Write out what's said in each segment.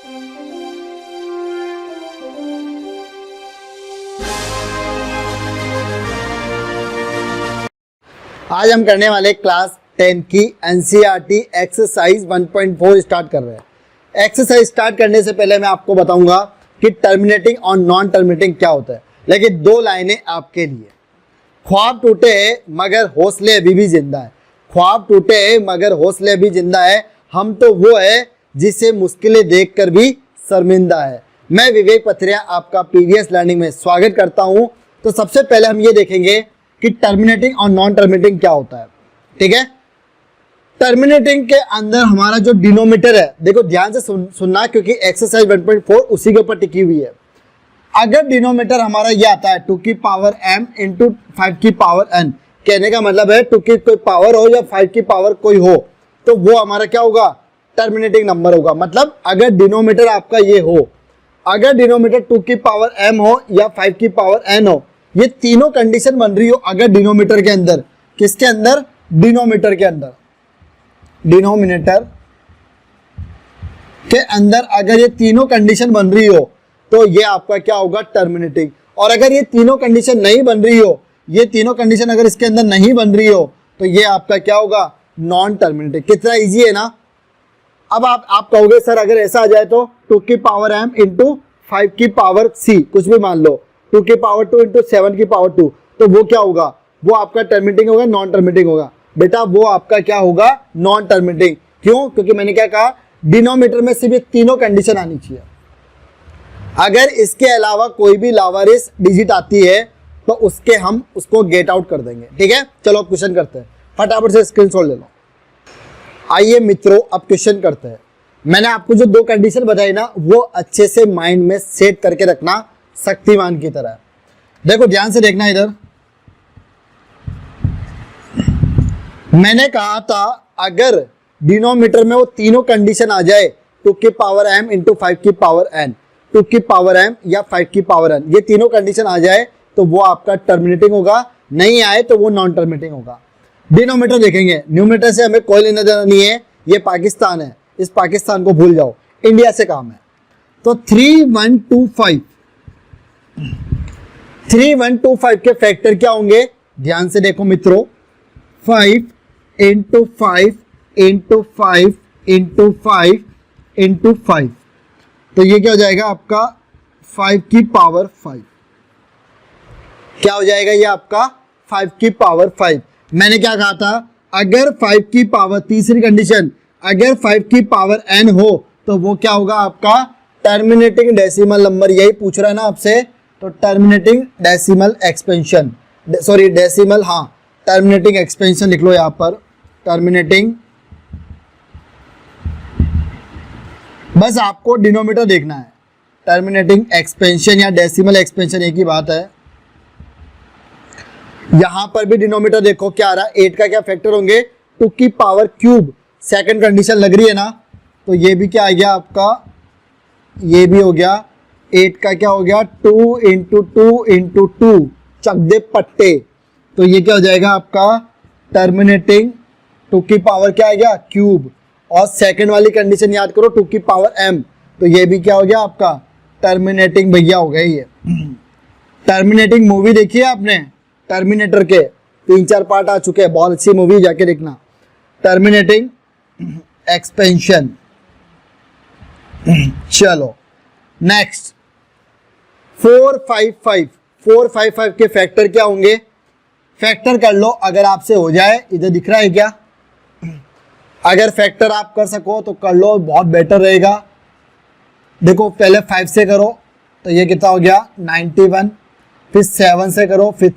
आज हम करने वाले क्लास 10 की एनसीईआरटी एक्सरसाइज 1.4 स्टार्ट कर रहे हैं। एक्सरसाइज स्टार्ट करने से पहले मैं आपको बताऊंगा कि टर्मिनेटिंग और नॉन टर्मिनेटिंग क्या होता है, लेकिन दो लाइनें आपके लिए। ख्वाब टूटे मगर हौसले अभी भी जिंदा है। ख्वाब टूटे मगर हौसले अभी जिंदा है। हम तो वो है जिसे मुश्किलें देखकर भी शर्मिंदा है। मैं विवेक पथरिया आपका पीवीएस लर्निंग में स्वागत करता हूं। तो सबसे पहले हम ये देखेंगे कि टर्मिनेटिंग और नॉन टर्मिनेटिंग क्या होता है। ठीक है, टर्मिनेटिंग के अंदर हमारा जो डिनोमिनेटर है, देखो ध्यान से सुनना क्योंकि एक्सरसाइज 1.4 उसी के ऊपर टिकी हुई है। अगर डिनोमिनेटर हमारा ये आता है 2 की पावर m इंटू 5 की पावर n, कहने का मतलब है 2 की कोई पावर हो या 5 की पावर कोई हो, तो वो हमारा क्या होगा, टर्मिनेटिंग नंबर होगा। मतलब अगर डिनोमिनेटर आपका ये हो, अगर डिनोमिनेटर 2 की पावर m हो या 5 की पावर n हो, ये तीनों कंडीशन बन रही हो अगर डिनोमिनेटर के अंदर, किसके अंदर, डिनोमिनेटर के अंदर, डिनोमिनेटर के अंदर अगर ये तीनों कंडीशन बन रही हो तो ये आपका क्या होगा, टर्मिनेटिंग। और अगर ये तीनों कंडीशन नहीं बन रही हो, ये तीनों कंडीशन अगर इसके अंदर नहीं बन रही हो, तो ये आपका क्या होगा, नॉन टर्मिनेटिंग। कितना इजी है ना। अब आप कहोगे सर अगर ऐसा आ जाए तो 2 की पावर m इंटू 5 की पावर c, कुछ भी मान लो, 2 की पावर 2 इंटू 7 की पावर 2, तो वो क्या होगा, वो आपका टर्मिनेटिंग होगा, नॉन टर्मिनेटिंग होगा। बेटा वो आपका क्या होगा, नॉन टर्मिनेटिंग। क्यों, क्योंकि मैंने क्या कहा, डिनोमिनेटर में सिर्फ ये तीनों कंडीशन आनी चाहिए। अगर इसके अलावा कोई भी लावारिस डिजिट आती है तो हम उसको गेट आउट कर देंगे। ठीक है, चलो अब क्वेश्चन करते हैं, फटाफट से स्क्रीनशॉट ले लो। आइए मित्रों अब क्वेश्चन करते हैं। मैंने आपको जो दो कंडीशन बताई ना, वो अच्छे से माइंड में सेट करके रखना, शक्तिमान की तरह। देखो ध्यान से देखना इधर। मैंने कहा था अगर डिनोमिनेटर में वो तीनों कंडीशन आ जाए, 2 की पावर m इंटू 5 की पावर n, 2 की पावर m या 5 की पावर n, ये तीनों कंडीशन आ जाए तो वो आपका टर्मिनेटिंग होगा, नहीं आए तो वो नॉन टर्मिनेटिंग होगा। डिनोमिनेटर देखेंगे, न्यूमिनेटर से हमें कोई लेना देना नहीं है, ये पाकिस्तान है, इस पाकिस्तान को भूल जाओ, इंडिया से काम है। तो 3125 के फैक्टर क्या होंगे, ध्यान से देखो मित्रों, 5 इंटू 5 इंटू 5 इंटू 5 इंटू 5, तो ये क्या हो जाएगा आपका 5 की पावर 5। क्या हो जाएगा ये आपका 5 की पावर 5। मैंने क्या कहा था, अगर 5 की पावर, तीसरी कंडीशन, अगर 5 की पावर n हो तो वो क्या होगा आपका टर्मिनेटिंग डेसिमल नंबर। यही पूछ रहा है ना आपसे, तो terminating decimal expansion, sorry decimal, हाँ टर्मिनेटिंग एक्सपेंशन लिख लो यहाँ पर, टर्मिनेटिंग। बस आपको डिनोमिनेटर देखना है, टर्मिनेटिंग एक्सपेंशन या डेसिमल एक्सपेंशन एक ही बात है। यहां पर भी डिनोमिनेटर देखो क्या आ रहा है, 8 का क्या फैक्टर होंगे, 2 की पावर क्यूब, सेकंड कंडीशन लग रही है ना, तो ये भी क्या आ गया आपका, ये भी हो गया 8 का क्या हो गया, 2 इंटू 2 इंटू 2, चक दे पट्टे, तो ये क्या हो जाएगा आपका टर्मिनेटिंग 2 की पावर क्या आ गया, क्यूब। और सेकंड वाली कंडीशन याद करो, 2 की पावर m, तो ये भी क्या हो गया आपका टर्मिनेटिंग भैया हो गया। ये टर्मिनेटिंग मूवी देखी है आपने, टर्मिनेटर के 3-4 पार्ट आ चुके हैं, बहुत अच्छी मूवी, जाके देखना। Terminating expansion. चलो नेक्स्ट 455 के फैक्टर क्या होंगे, फैक्टर कर लो अगर आपसे हो जाए। इधर दिख रहा है क्या, अगर फैक्टर आप कर सको तो कर लो, बहुत बेटर रहेगा। देखो पहले 5 से करो तो ये कितना हो गया 91, फिर 7 से करो, फिर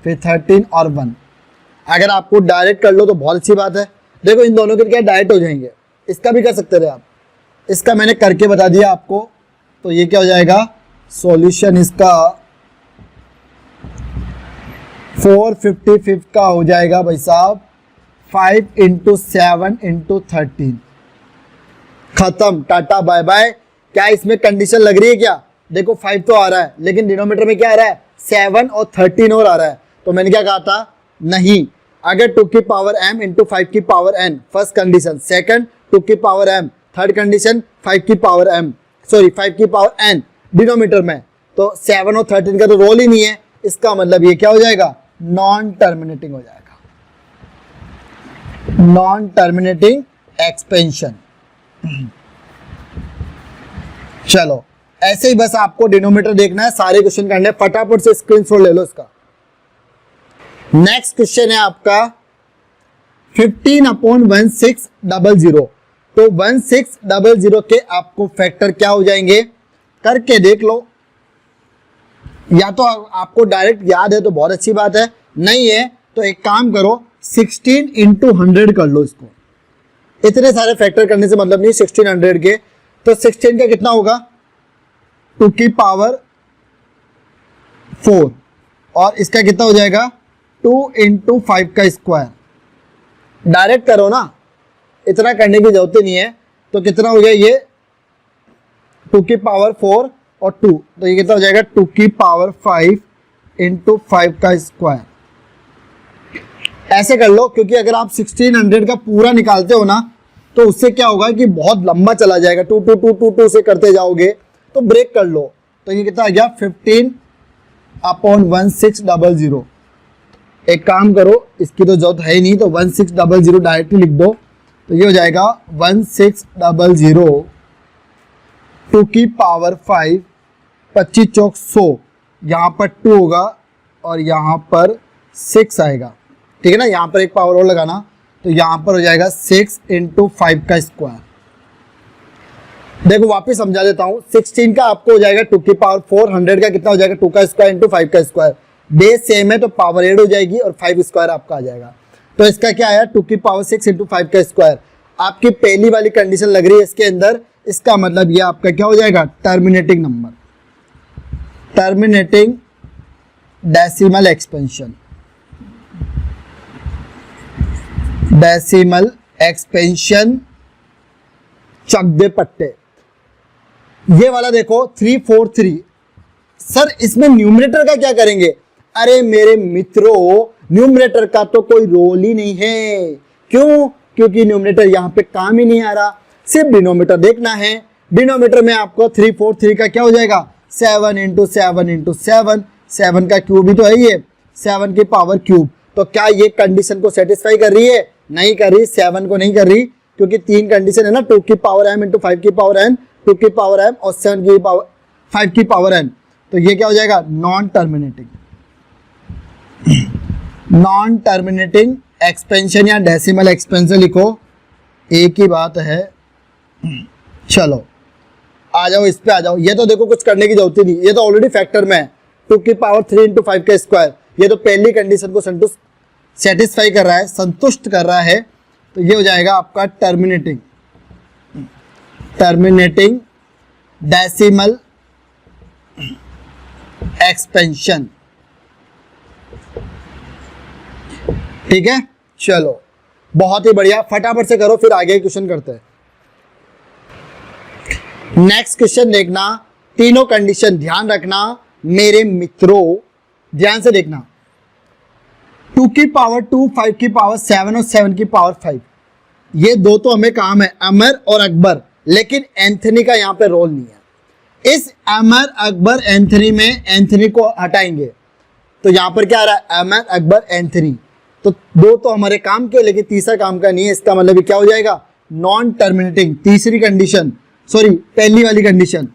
13 और 1। अगर आपको डायरेक्ट कर लो तो बहुत अच्छी बात है। देखो इन दोनों के क्या डायरेक्ट हो जाएंगे, इसका भी कर सकते थे आप, इसका मैंने करके बता दिया आपको। तो ये क्या हो जाएगा, सॉल्यूशन इसका 455 का हो जाएगा भाई साहब 5 इंटू 7 इंटू 13। खत्म, टाटा बाय बाय। क्या इसमें कंडीशन लग रही है क्या, देखो 5 तो आ रहा है, लेकिन डिनोमिनेटर में क्या आ रहा है, 7 और 13 और आ रहा है। तो मैंने क्या कहा था, नहीं, अगर 2 की पावर m इंटू 5 की power n, first condition. Second 2 की पावर m, थर्ड कंडीशन 5 की पावर m, सॉरी 5 की पावर n डिनोमीटर में, तो 7 और 13 का तो रोल ही नहीं है, इसका मतलब ये क्या हो जाएगा, नॉन टर्मिनेटिंग हो जाएगा, नॉन टर्मिनेटिंग एक्सपेंशन। चलो ऐसे ही बस आपको डिनोमीटर देखना है, सारे क्वेश्चन करने हैं, फटाफट से स्क्रीनशॉट ले लो इसका। नेक्स्ट क्वेश्चन है आपका 15/1600, तो 1600 के आपको फैक्टर क्या हो जाएंगे करके देख लो, या तो आपको डायरेक्ट याद है तो बहुत अच्छी बात है, नहीं है तो एक काम करो 16 × 100 कर लो इसको, इतने सारे फैक्टर करने से मतलब नहीं, 1600 के तो 16 का कितना होगा 2 की पावर 4 और इसका कितना हो जाएगा 2 × 5 का स्क्वायर, डायरेक्ट करो ना, इतना करने की जरूरत नहीं है, तो कितना हो गया ये 2 की पावर 4 और 2, तो ये कितना हो जाएगा 2 की पावर 5 × 5 का स्क्वायर। ऐसे कर लो, क्योंकि अगर आप 1600 का पूरा निकालते हो ना तो उससे क्या होगा कि बहुत लंबा चला जाएगा, 2 2 2 2 2 से करते जाओगे तो ब्रेक कर लो, तो ये कितना आ गया 15/1600। एक काम करो, इसकी तो जरूरत है ही नहीं, तो 1600 डायरेक्टली लिख दो, तो ये हो जाएगा 1600 2 की पावर 5, 25 चौक 100, यहाँ पर 2 होगा और यहाँ पर 6 आएगा, ठीक है ना, यहाँ पर एक पावर और लगाना, तो यहाँ पर हो जाएगा 6 × 5 का स्क्वायर। देखो वापस समझा देता हूँ, 16 का आपको हो जाएगा 2 की पावर 4, 100 का कितना हो जाएगा 2 का स्क्वायर × 5 का स्क्वायर, बेस सेम है तो पावर ऐड हो जाएगी और 5 स्क्वायर आपका आ जाएगा, तो इसका क्या आया 2 की पावर 6 × 5 का स्क्वायर। आपकी पहली वाली कंडीशन लग रही है इसके अंदर, इसका मतलब ये आपका क्या हो जाएगा terminating number, terminating decimal expansion, decimal expansion चक दे पट्टे। ये वाला देखो 343, सर इसमें न्यूमरेटर का क्या करेंगे, अरे मेरे मित्रों न्यूमरेटर का तो कोई रोल ही नहीं है, क्यों, क्योंकि न्यूमरेटर यहाँ पे काम ही नहीं आ रहा, सिर्फ डिनोमीटर देखना है। डिनोमीटर में आपको 343 का क्या हो जाएगा 7 × 7 × 7, 7 का क्यूब ही तो है ये, 7 की पावर क्यूब, तो क्या ये कंडीशन को सेटिस्फाई कर रही है, नहीं कर रही, 7 को नहीं कर रही, क्योंकि 3 कंडीशन है ना, 2 की पावर m × 5 की पावर n, 2 की पावर m और 7 की पावर 5 की पावर n, तो ये क्या हो जाएगा non terminating, non terminating expansion या डेसिमल एक्सपेंशन लिखो, एक ही बात है। चलो आ जाओ इस पे आ जाओ, ये तो देखो कुछ करने की जरूरत ही नहीं, ये तो ऑलरेडी फैक्टर में है, 2 की पावर 3 × 5 का स्क्वायर, ये तो पहली कंडीशन को सेटिस्फाई कर रहा है, संतुष्ट कर रहा है, तो ये हो जाएगा आपका टर्मिनेटिंग, टर्मिनेटिंग डेसिमल एक्सपेंशन, ठीक है। चलो बहुत ही बढ़िया, फटाफट से करो फिर आगे क्वेश्चन करते हैं। नेक्स्ट क्वेश्चन देखना, तीनों कंडीशन ध्यान रखना मेरे मित्रों, ध्यान से देखना, 2 की पावर 2, 5 की पावर 7 और 7 की पावर 5, ये दो तो हमें काम है अमर और अकबर, लेकिन एंथनी का यहाँ पे रोल नहीं है। इस अमर अकबर एंथनी में एंथनी को हटाएंगे तो यहाँ पर क्या आ रहा है अमर अकबर एंथनी, तो दो तो हमारे काम के, लेकिन तीसरा काम का नहीं है, इसका मतलब क्या हो जाएगा नॉन टर्मिनेटिंग, तीसरी कंडीशन, सॉरी पहली वाली कंडीशन,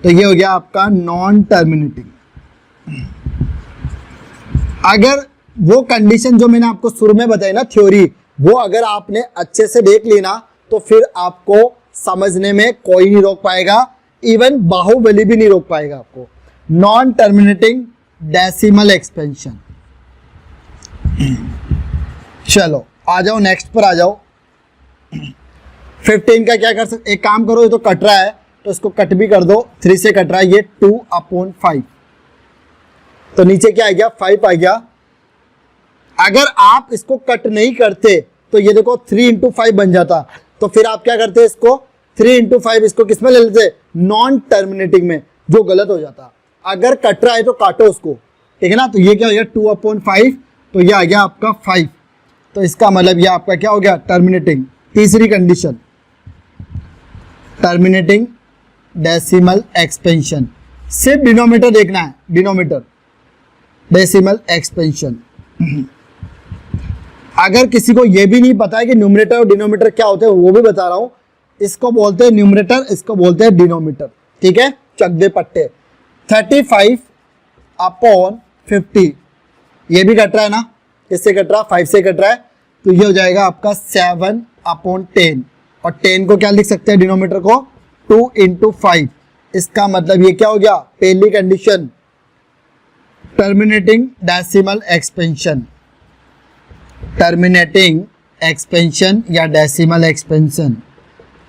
तो ये हो गया आपका नॉन टर्मिनेटिंग। अगर वो कंडीशन जो मैंने आपको शुरू में बताई ना थ्योरी, वो अगर आपने अच्छे से देख ली ना तो फिर आपको समझने में कोई नहीं रोक पाएगा, इवन बाहुबली भी नहीं रोक पाएगा आपको। Non terminating decimal expansion. चलो आ जाओ नेक्स्ट पर आ जाओ। 15 का क्या कर सकते, एक काम करो, ये तो कट रहा है तो इसको कट भी कर दो, 3 से कट रहा है, ये 2/5, तो नीचे क्या आ गया 5 आ गया। अगर आप इसको कट नहीं करते तो ये देखो 3 × 5 बन जाता, तो फिर आप क्या करते इसको 3 × 5 इसको किस में ले लेते नॉन टर्मिनेटिंग में, जो गलत हो जाता। अगर कट रहा है तो काटो उसको, ठीक है ना, तो ये क्या हो गया 2/5, तो ये आ गया आपका 5, तो इसका मतलब ये आपका क्या हो गया टर्मिनेटिंग, तीसरी कंडीशन। टर्मिनेटिंग डेसिमल एक्सपेंशन, सिर्फ डिनोमिनेटर देखना है, डिनोमिनेटर डेसिमल एक्सपेंशन। अगर किसी को यह भी नहीं पता है कि न्यूमरेटर और डिनोमिनेटर क्या होते हैं, वो भी बता रहा हूं। इसको बोलते हैं न्यूमरेटर, इसको बोलते हैं डिनोमिनेटर, ठीक है। चक दे पट्टे। 35/50 ये भी कट रहा है ना, किससे कट रहा है, 5 से कट रहा है, तो ये हो जाएगा आपका 7/10। और 10 को क्या लिख सकते हैं डिनोमिनेटर को, 2 × 5। इसका मतलब ये क्या हो गया, पहली condition terminating decimal expansion, terminating expansion या डेसिमल एक्सपेंशन।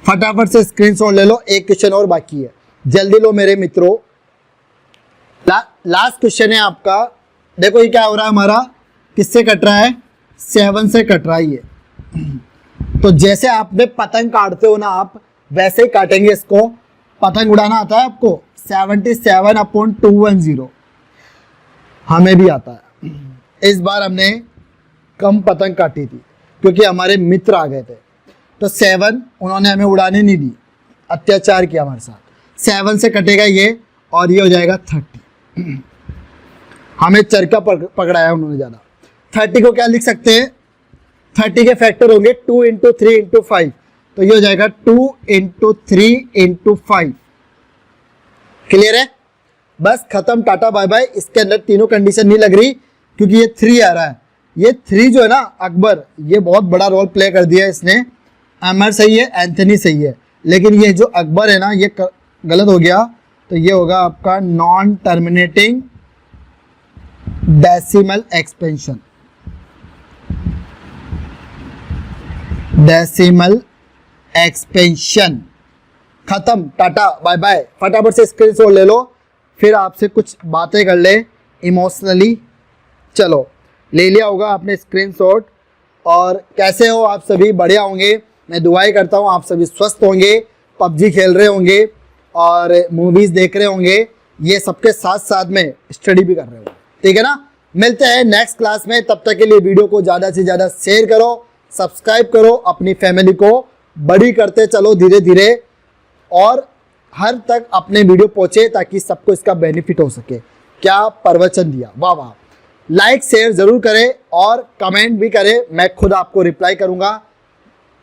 फटाफट से स्क्रीनशॉट ले लो, एक क्वेश्चन और बाकी है, जल्दी लो मेरे मित्रों। लास्ट क्वेश्चन है आपका। देखो ये क्या हो रहा है हमारा, किससे कट रहा है, 7 से कट रहा है ये। तो जैसे आपने पतंग काटते हो ना आप, वैसे ही काटेंगे इसको। पतंग उड़ाना आता है आपको, 77/210 हमें भी आता है। इस बार हमने कम पतंग काटी थी क्योंकि हमारे मित्र आ गए थे, तो 7 उन्होंने हमें उड़ाने नहीं दी, अत्याचार किया हमारे साथ। 7 से कटेगा ये और ये हो जाएगा 30। हमें चरका पकड़ाया उन्होंने ज़्यादा। 30 को क्या लिख सकते हैं, 30 के फैक्टर होंगे 2 × 3 × 5, तो ये हो जाएगा 2 × 3 × 5। क्लियर है, बस खत्म, टाटा बाय बाय। इसके अंदर तीनों कंडीशन नहीं लग रही क्योंकि ये 3 आ रहा है। ये 3 जो है ना अकबर, ये बहुत बड़ा रोल प्ले कर दिया है इसने। अमर सही है, एंथनी सही है, लेकिन ये जो अकबर है ना ये गलत हो गया। तो ये होगा आपका non terminating decimal expansion, decimal expansion. खत्म, टाटा बाय बाय। फटाफट से स्क्रीनशॉट ले लो, फिर आपसे कुछ बातें कर ले इमोशनली। चलो, ले लिया होगा आपने स्क्रीनशॉट। और कैसे हो आप सभी, बढ़िया होंगे, मैं दुआएं करता हूँ आप सभी स्वस्थ होंगे, पबजी खेल रहे होंगे और मूवीज़ देख रहे होंगे, ये सबके साथ साथ में स्टडी भी कर रहे होंगे, ठीक है ना। मिलते हैं नेक्स्ट क्लास में, तब तक के लिए वीडियो को ज़्यादा से ज़्यादा शेयर करो, सब्सक्राइब करो, अपनी फैमिली को बड़ी करते चलो धीरे धीरे, और हर तक अपने वीडियो पहुँचे ताकि सबको इसका बेनिफिट हो सके। क्या प्रवचन दिया, वाह वाह। लाइक शेयर ज़रूर करें और कमेंट भी करें, मैं खुद आपको रिप्लाई करूँगा।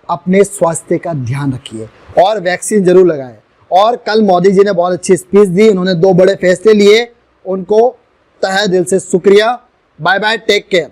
अपने स्वास्थ्य का ध्यान रखिए और वैक्सीन जरूर लगाएं। और कल मोदी जी ने बहुत अच्छी स्पीच दी, उन्होंने 2 बड़े फैसले लिए, उनको तहे दिल से शुक्रिया। Bye bye, take care.